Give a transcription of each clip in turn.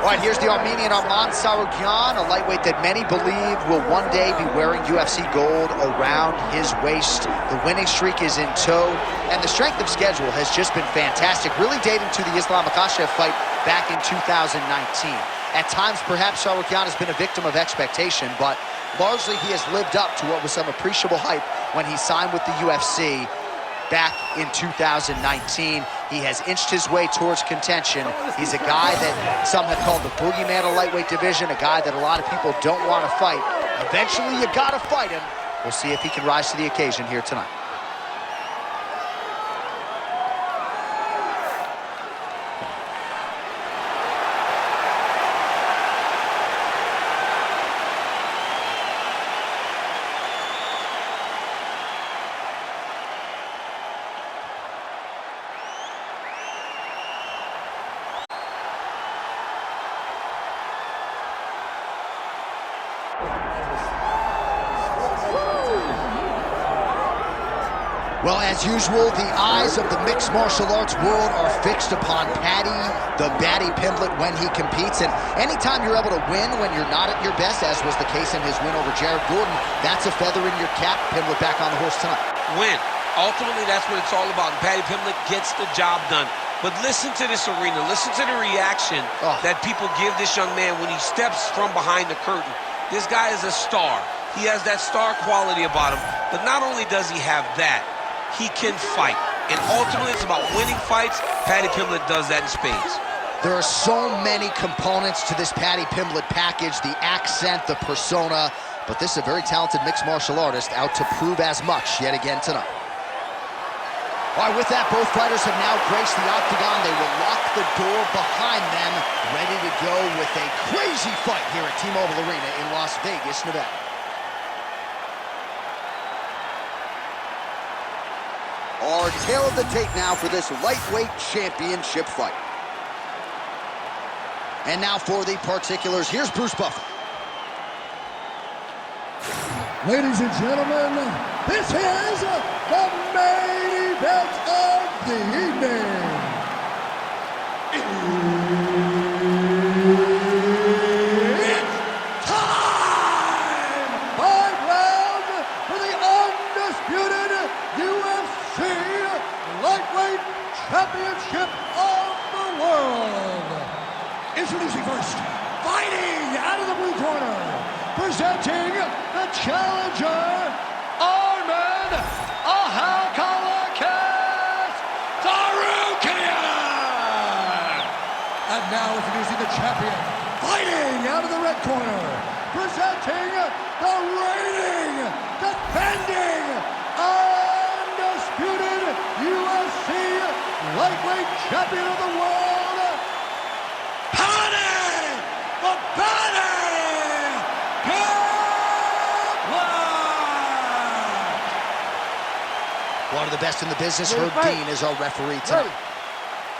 All right, here's the Armenian Arman Tsarukyan, a lightweight that many believe will one day be wearing UFC gold around his waist. The winning streak is in tow, and the strength of schedule has just been fantastic, really dating to the Islam Makhachev fight back in 2019. At times, perhaps Tsarukyan has been a victim of expectation, but largely he has lived up to what was some appreciable hype when he signed with the UFC back in 2019. He has inched his way towards contention. He's a guy that some have called the boogeyman of lightweight division, a guy that a lot of people don't want to fight. Eventually, you gotta fight him. We'll see if he can rise to the occasion here tonight. Well, as usual, the eyes of the mixed martial arts world are fixed upon Paddy Pimblett when he competes. And anytime you're able to win when you're not at your best, as was the case in his win over Jared Gordon, that's a feather in your cap. Pimblett back on the horse tonight. Win. Ultimately, that's what it's all about. And Paddy Pimblett gets the job done. But listen to this arena. Listen to the reaction that people give this young man when he steps from behind the curtain. This guy is a star. He has that star quality about him. But not only does he have that, he can fight. And ultimately, it's about winning fights. Paddy Pimblett does that in spades. There are so many components to this Paddy Pimblett package, the accent, the persona, but this is a very talented mixed martial artist out to prove as much yet again tonight. All right, with that, both fighters have now graced the octagon. They will lock the door behind them, ready to go with a crazy fight here at T-Mobile Arena in Las Vegas, Nevada. Our tail of the tape now for this lightweight championship fight. And now for the particulars, here's Bruce Buffer. Ladies and gentlemen, this is the main event of the evening. It's time! 5 rounds for the undisputed UFC Lightweight Championship of the world. Introducing first, fighting out of the blue corner, presenting the challenger, Arman Tsarukyan. And now introducing the champion, fighting out of the red corner, presenting the reigning, defending, undisputed UFC Lightweight Champion of the world, Paddy Pimblett. One of the best in the business, Herb Dean is our referee tonight.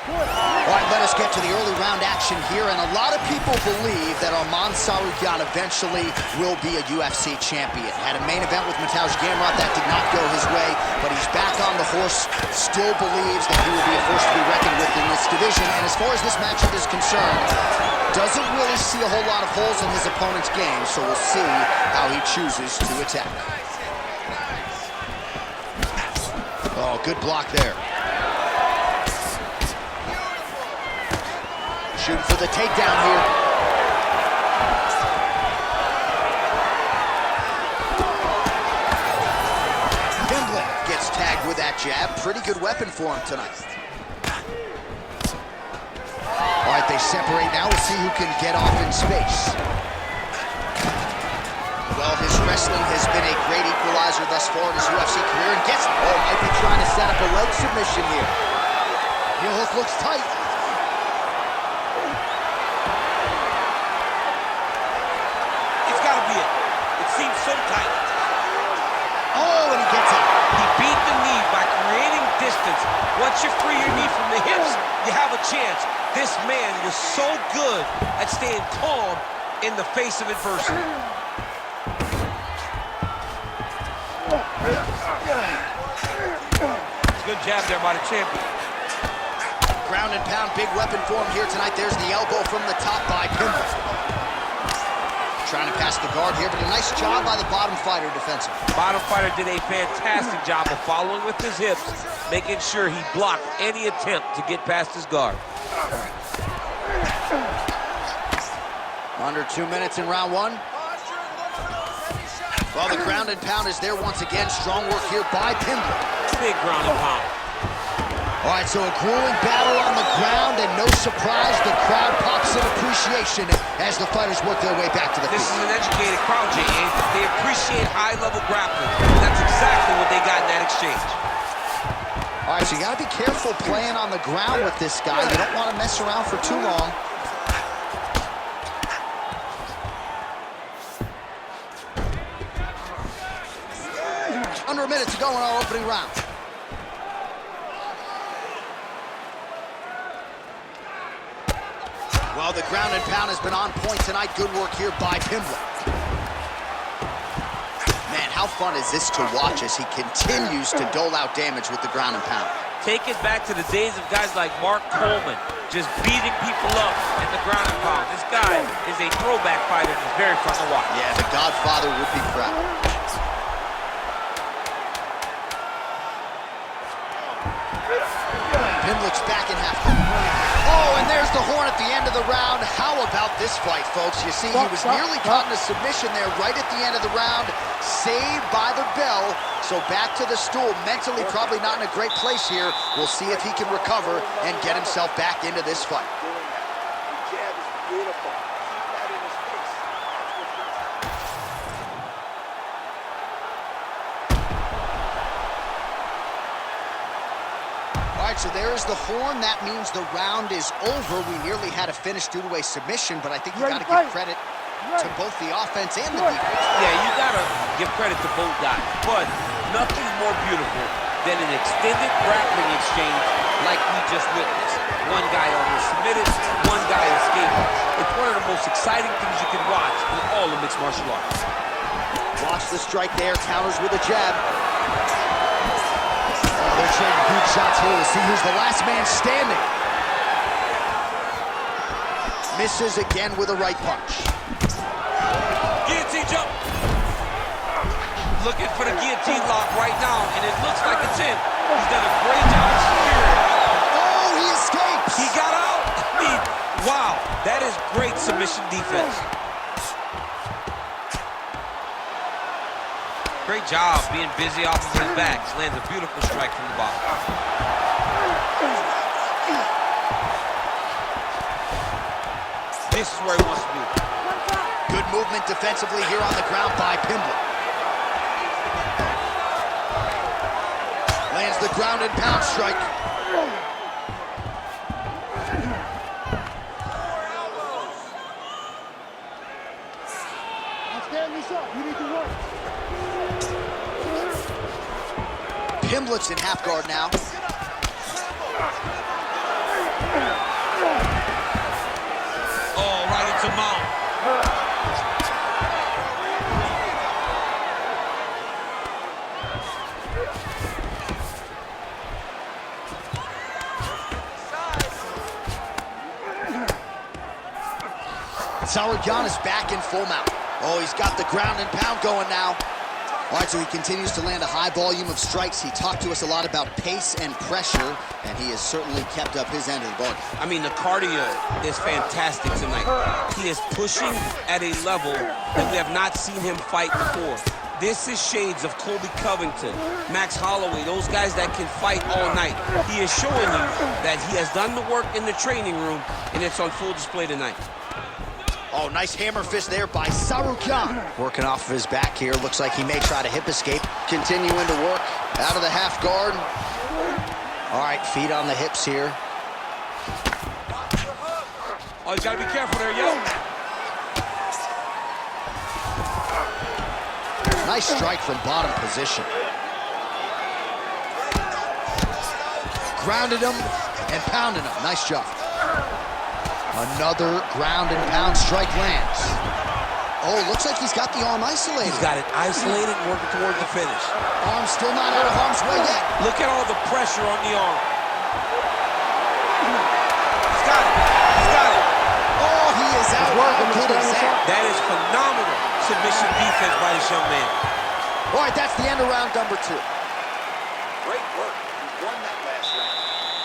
All right, let us get to the early round action here, and a lot of people believe that Arman Tsarukyan eventually will be a UFC champion. Had a main event with Mateusz Gamrot, that did not go his way, but he's back on the horse, still believes that he will be a force to be reckoned with in this division, and as far as this matchup is concerned, doesn't really see a whole lot of holes in his opponent's game, so we'll see how he chooses to attack. Oh, good block there. Shooting for the takedown here. Pimblett gets tagged with that jab. Pretty good weapon for him tonight. All right, they separate now. We'll see who can get off in space. Well, his wrestling has been a great equalizer thus far in his UFC career, and gets, might be trying to set up a leg submission here. Heel hook looks tight. Seems so tight. Oh, and he gets it. He beat the knee by creating distance. Once you free your knee from the hips, you have a chance. This man was so good at staying calm in the face of adversity. Good jab there by the champion. Ground and pound, big weapon for him here tonight. There's the elbow from the top by Pimblett. Trying to pass the guard here, but a nice job by the bottom fighter defensively. Bottom fighter did a fantastic job of following with his hips, making sure he blocked any attempt to get past his guard. Under 2 minutes in round one. Well, the ground and pound is there once again. Strong work here by Pimblett. Big ground and pound. All right, so a grueling battle on the ground, and no surprise, the crowd pops in appreciation as the fighters work their way back to the field. This is an educated crowd, Jay. They appreciate high-level grappling. That's exactly what they got in that exchange. All right, so you got to be careful playing on the ground with this guy. You don't want to mess around for too long. Under a minute to go in our opening round. Well, the ground and pound has been on point tonight. Good work here by Pimblett. Man, how fun is this to watch as he continues to dole out damage with the ground and pound. Take it back to the days of guys like Mark Coleman, just beating people up at the ground and pound. This guy is a throwback fighter and is very fun to watch. Yeah, the Godfather would be proud. Pimblett's back in half. Oh, and there's the horn at the end of the round. How about this fight, folks? You see, he was nearly caught in a submission there right at the end of the round. Saved by the bell. So back to the stool. Mentally probably not in a great place here. We'll see if he can recover and get himself back into this fight. So there's the horn. That means the round is over. We nearly had a finish due to a submission, but I think you got to give credit to both the offense and the defense. Yeah, you got to give credit to both guys, but nothing's more beautiful than an extended grappling exchange like we just witnessed. One guy almost submitted, one guy escaped. It's one of the most exciting things you can watch in all of mixed martial arts. Watch the strike there, counters with a jab. They're trading huge shots here to see who's the last man standing. Misses again with a right punch. Guillotine jump. Looking for the guillotine lock right now, and it looks like it's in. He's done a great job of securing it. Oh, he escapes. He got out. I mean, wow, that is great submission defense. Great job being busy off of his back. Lands a beautiful strike from the bottom. This is where he wants to be. Good movement defensively here on the ground by Pimblett. Lands the ground and pound strike. You need to work. Pimblett's in half guard now. Oh, right into mount. Tsarukyan is back in full mount. Oh, he's got the ground and pound going now. All right, so he continues to land a high volume of strikes. He talked to us a lot about pace and pressure, and he has certainly kept up his end of the bargain. I mean, the cardio is fantastic tonight. He is pushing at a level that we have not seen him fight before. This is shades of Colby Covington, Max Holloway, those guys that can fight all night. He is showing you that he has done the work in the training room, and it's on full display tonight. Oh, nice hammer fist there by Tsarukyan. Working off of his back here. Looks like he may try to hip escape. Continuing to work out of the half guard. All right, feet on the hips here. Oh, you gotta be careful there, yo. Nice strike from bottom position. Grounded him and pounded him. Nice job. Another ground and pound strike lands. Oh, looks like he's got the arm isolated. He's got it isolated, working toward the finish. Arm still not out of harm's way yet. Look at all the pressure on the arm. out. How good is that? That is phenomenal submission defense by this young man. All right, that's the end of round number 2. Great work. You won that last round.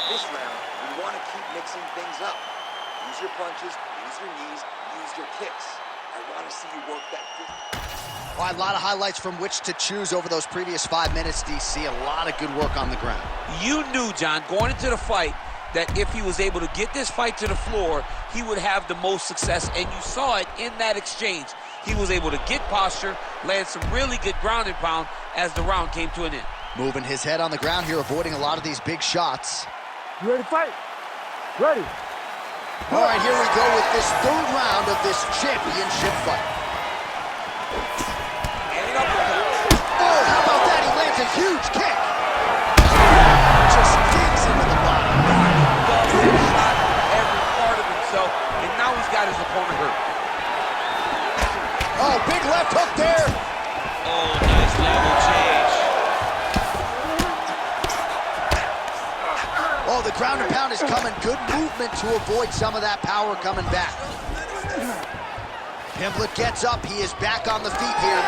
This round, you want to keep mixing things up. Use your punches, use your knees, use your kicks. I want to see you work that good. All right, a lot of highlights from which to choose over those previous 5 minutes, DC. A lot of good work on the ground. You knew, John, going into the fight, that if he was able to get this fight to the floor, he would have the most success, and you saw it in that exchange. He was able to get posture, land some really good ground and pound as the round came to an end. Moving his head on the ground here, avoiding a lot of these big shots. You ready to fight? Ready. All right, here we go with this 3rd round of this championship fight. Oh, how about that? He lands a huge kick. Just digs into the body. He shot every part of himself, and now he's got his opponent hurt. Oh, big left hook there. Oh, nice level change. Oh, the ground and pound is coming. Good movement to avoid some of that power coming back. Pimblett gets up. He is back on the feet here.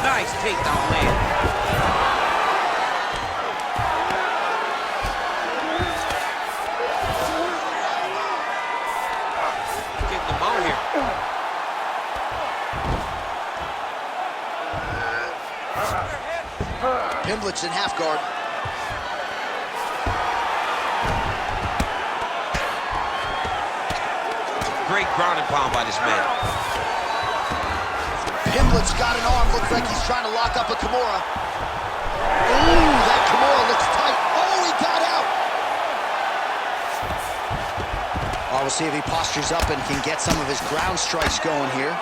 Nice takedown land. Getting them out here. Pimblett's in half guard. Great ground and pound by this man. Pimblett's got an arm. Looks like he's trying to lock up a Kimura. Ooh, that Kimura looks tight. Oh, he got out. Oh, we'll see if he postures up and can get some of his ground strikes going here.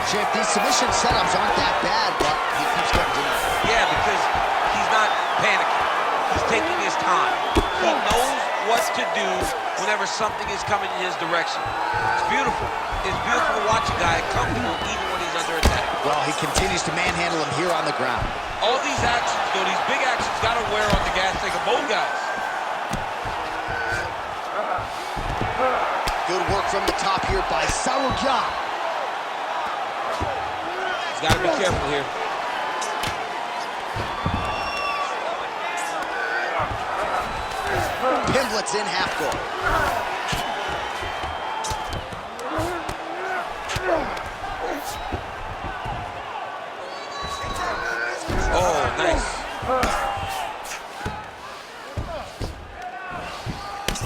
Champ, these submission setups aren't that bad, but he keeps getting denied. Yeah, because he's not panicking. He's taking his time. He knows what to do whenever something is coming in his direction. It's beautiful. It's beautiful to watch a guy comfortable even when he's under attack. Well, he continues to manhandle him here on the ground. All these actions, though, these big actions, got to wear on the gas tank of both guys. Good work from the top here by Tsarukyan. He's got to be careful here. Pimblett's in half guard. Oh, nice.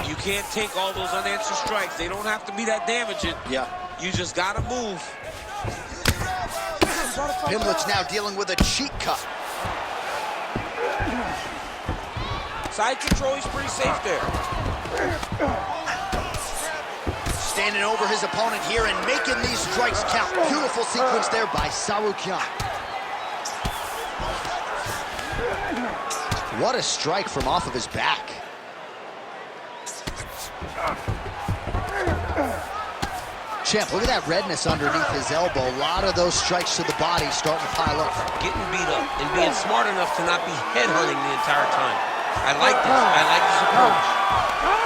You can't take all those unanswered strikes. They don't have to be that damaging. Yeah. You just got to move. Pimblett's now dealing with a cheek cut. Side control, he's pretty safe there. Standing over his opponent here and making these strikes count. Beautiful sequence there by Tsarukyan. What a strike from off of his back. Champ, look at that redness underneath his elbow. A lot of those strikes to the body starting to pile up. Getting beat up and being smart enough to not be headhunting the entire time. I like this. I like this approach.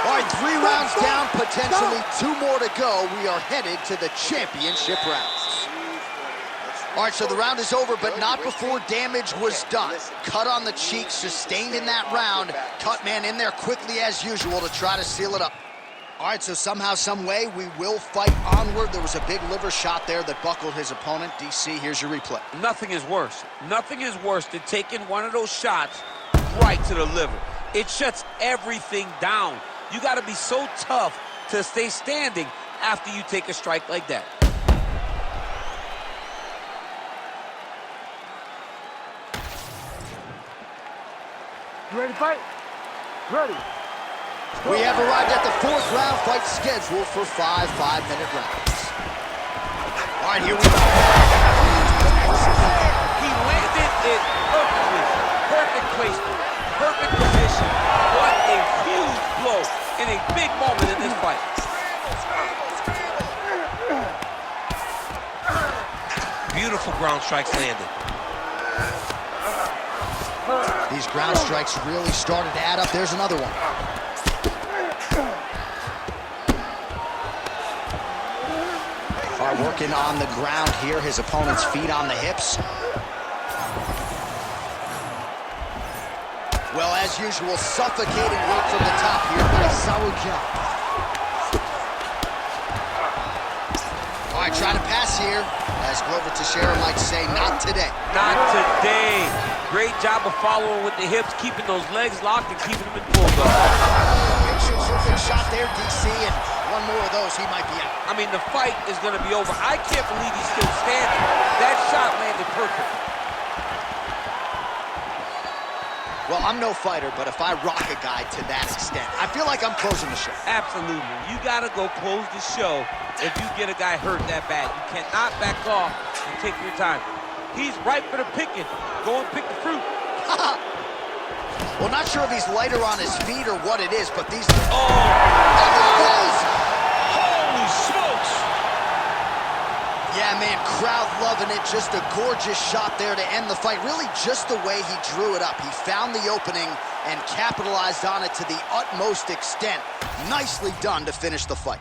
All right, 3 rounds down, potentially 2 more to go. We are headed to the championship rounds. All right, so the round is over, but not before damage was done. Cut on the cheek, sustained in that round. Cut man in there quickly as usual to try to seal it up. All right, so somehow, some way, we will fight onward. There was a big liver shot there that buckled his opponent. DC, here's your replay. Nothing is worse. Nothing is worse than taking one of those shots right to the liver. It shuts everything down. You got to be so tough to stay standing after you take a strike like that. You ready to fight? Ready. We have arrived at the 4th round fight scheduled for 5 5-minute rounds. All right, here we go. He landed it perfectly. Perfect placement. Perfect position. What a huge blow in a big moment in this fight. Beautiful ground strikes landed. These ground strikes really started to add up. There's another one. All right, working on the ground here. His opponent's feet on the hips. Well, as usual, suffocating work from the top here by Tsarukyan. All right, trying to pass here. As Glover Teixeira might say, not today. Not today. Great job of following with the hips, keeping those legs locked and keeping them in bulldog. Big shot there, DC, and one more of those, he might be out. I mean, the fight is going to be over. I can't believe he's still standing. That shot landed perfect. Well, I'm no fighter, but if I rock a guy to that extent, I feel like I'm closing the show. Absolutely. You got to go close the show if you get a guy hurt that bad. You cannot back off and take your time. He's ripe for the picking. Go and pick the fruit. Well, not sure if he's lighter on his feet or what it is, but these... Oh! Holy smokes! Yeah, man, crowd loving it. Just a gorgeous shot there to end the fight. Really just the way he drew it up. He found the opening and capitalized on it to the utmost extent. Nicely done to finish the fight.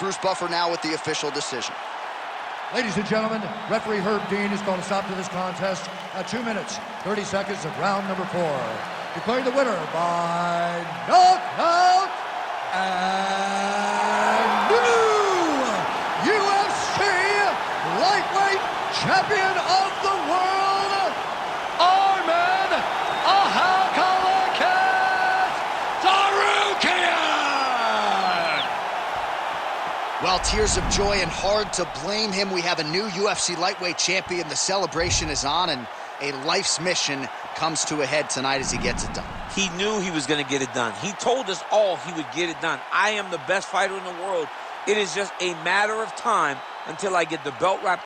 Bruce Buffer now with the official decision. Ladies and gentlemen, referee Herb Dean is going to stop to this contest at 2 minutes, 30 seconds of round number 4. Declaring the winner by knockout and new UFC lightweight champion of the world, Arman Tsarukyan! Well, tears of joy and hard to blame him. We have a new UFC lightweight champion. The celebration is on, and a life's mission comes to a head tonight as he gets it done. He knew he was going to get it done. He told us all he would get it done. I am the best fighter in the world. It is just a matter of time until I get the belt wrapped